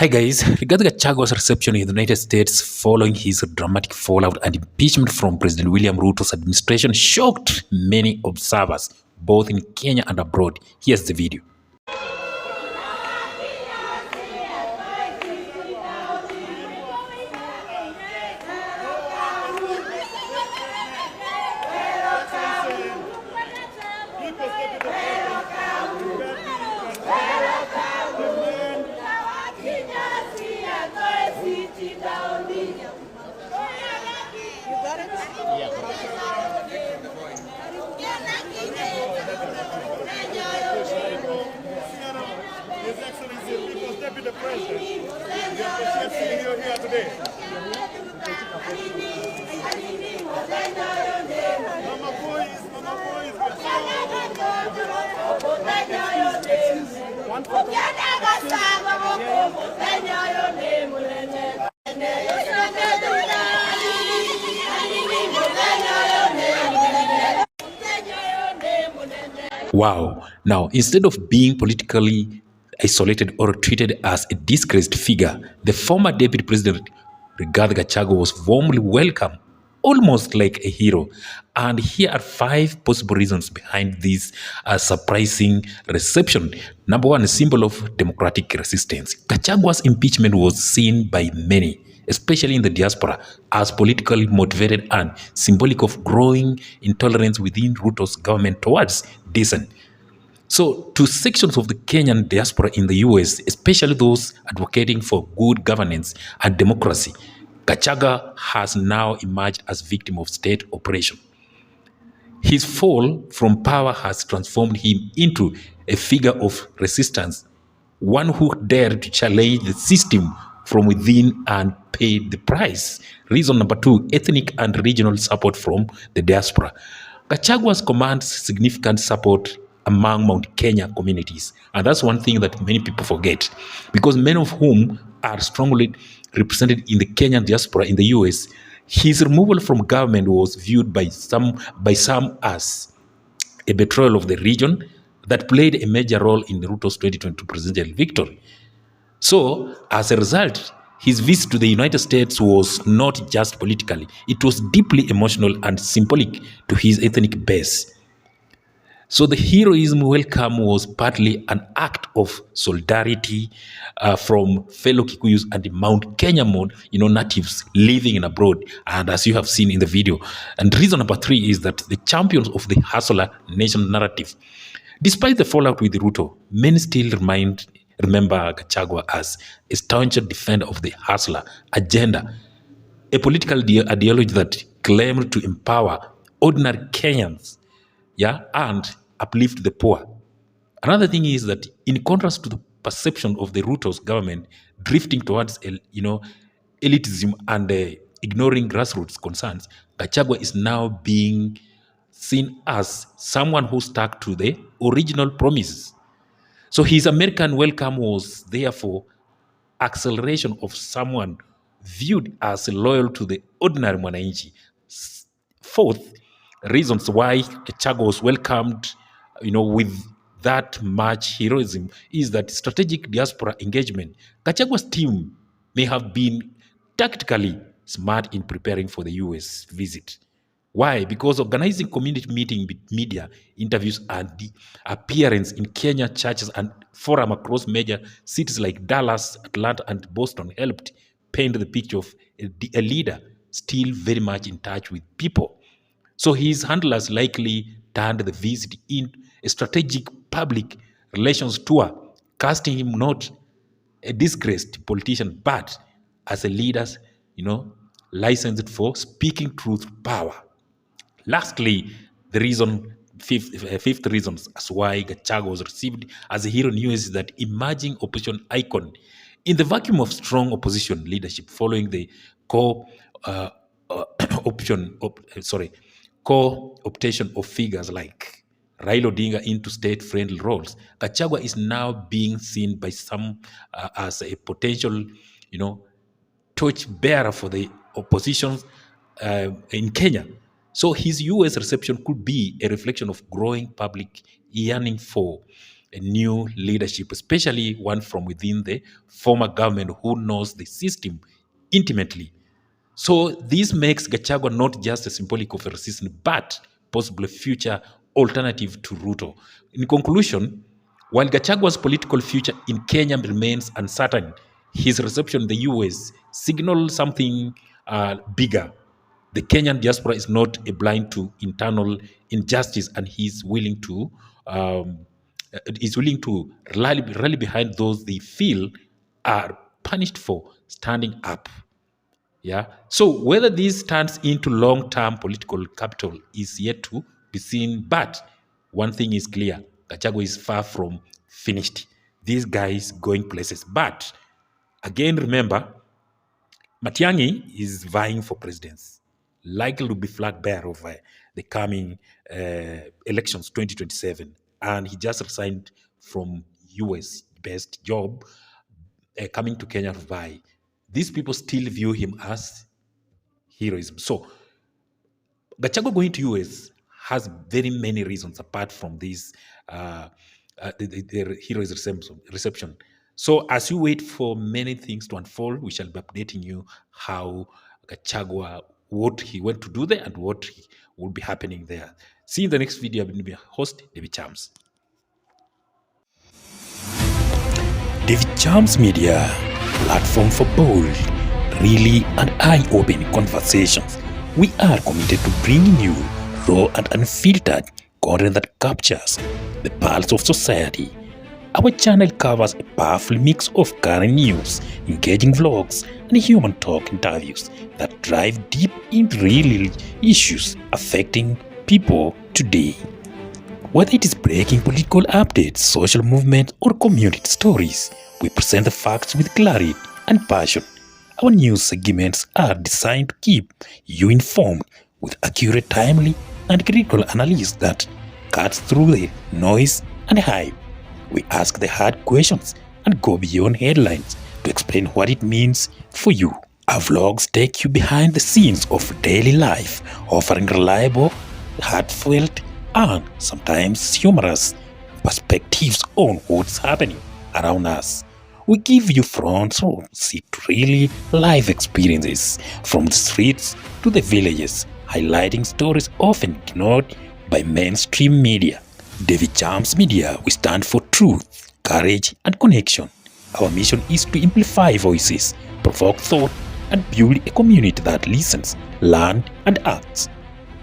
Hi guys, regarding Gachagua's reception in the United States following his dramatic fallout and impeachment from President William Ruto's administration shocked many observers, both in Kenya and abroad. Here's the video. His Excellency, People's Deputy President, we appreciate seeing you here today. Mama boys, one photo. Wow. Now, instead of being politically isolated or treated as a disgraced figure, the former deputy president, Rigathi Gachagua, was warmly welcomed, almost like a hero. And here are 5 possible reasons behind this surprising reception. Number 1, a symbol of democratic resistance. Gachagua's impeachment was seen by many, especially in the diaspora, as politically motivated and symbolic of growing intolerance within Ruto's government towards dissent. So, to sections of the Kenyan diaspora in the U.S., especially those advocating for good governance and democracy, Gachagua has now emerged as victim of state oppression. His fall from power has transformed him into a figure of resistance, one who dared to challenge the system from within and paid the price. Reason number 2, ethnic and regional support from the diaspora. Gachagua commands significant support among Mount Kenya communities. And that's one thing that many people forget, because many of whom are strongly represented in the Kenyan diaspora in the US. His removal from government was viewed by some as a betrayal of the region that played a major role in Ruto's 2022 presidential victory. So, as a result, his visit to the United States was not just politically, it was deeply emotional and symbolic to his ethnic base. So the heroism welcome was partly an act of solidarity from fellow Kikuyus and the Mount Kenya natives living in abroad, and as you have seen in the video. And reason number 3 is that the champions of the hustler nation narrative. Despite the fallout with Ruto, many still remember Gachagua as a staunch defender of the hustler agenda, a political ideology that claimed to empower ordinary Kenyans, and uplift the poor. Another thing is that, in contrast to the perception of the Ruto's government drifting towards elitism and ignoring grassroots concerns, Gachagua is now being seen as someone who stuck to the original promises. So his American welcome was therefore acceleration of someone viewed as loyal to the ordinary mwananchi. 4th, reasons why Gachagua was welcomed, with that much heroism is that strategic diaspora engagement. Gachagua's team may have been tactically smart in preparing for the US visit. Why? Because organizing community meeting with media, interviews, and the appearance in Kenya churches and forum across major cities like Dallas, Atlanta, and Boston helped paint the picture of a leader still very much in touch with people. So his handlers likely turned the visit into a strategic public relations tour, casting him not a disgraced politician, but as a leader, licensed for speaking truth power. Lastly, the fifth reason as why Gachagua was received as a hero in the US is that emerging opposition icon. In the vacuum of strong opposition leadership following the co-optation of figures like Raila Odinga into state-friendly roles, Gachagua is now being seen by some as a potential, torch bearer for the opposition in Kenya. So his U.S. reception could be a reflection of growing public yearning for a new leadership, especially one from within the former government who knows the system intimately. So this makes Gachagua not just a symbolic of a resistance, but possibly future alternative to Ruto. In conclusion, while Gachagua's political future in Kenya remains uncertain, his reception in the US signals something bigger. The Kenyan diaspora is not blind to internal injustice, and um, is willing to rally behind those they feel are punished for standing up. Yeah. So whether this turns into long-term political capital is yet to be seen. But one thing is clear: Gachagua is far from finished. This guy is going places. But again, remember, Matiang'i is vying for presidency, likely to be flag bearer of the coming elections 2027, and he just resigned from U.S. best job, coming to Kenya to vie. These people still view him as heroism. So Gachagua going to US has very many reasons apart from this the hero's reception. So as you wait for many things to unfold, we shall be updating you how Gachagua, what he went to do there and what will be happening there. See you in the next video. I'm your host, David Chams. David Chams Media, platform for bold, really and eye-opening conversations. We are committed to bringing you raw and unfiltered content that captures the pulse of society. Our channel covers a powerful mix of current news, engaging vlogs, and human talk interviews that dive deep into real issues affecting people today. Whether it is breaking political updates, social movements, or community stories, we present the facts with clarity and passion. Our news segments are designed to keep you informed with accurate, timely, and critical analysis that cuts through the noise and hype. We ask the hard questions and go beyond headlines to explain what it means for you. Our vlogs take you behind the scenes of daily life, offering reliable, heartfelt, and sometimes humorous perspectives on what's happening around us. We give you front row seat to really live experiences from the streets to the villages, highlighting stories often ignored by mainstream media. David Chams Media, we stand for truth, courage, and connection. Our mission is to amplify voices, provoke thought, and build a community that listens, learns, and acts.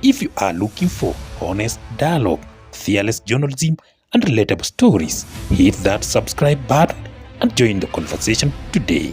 If you are looking for honest dialogue, fearless journalism, and relatable stories, hit that subscribe button and join the conversation today.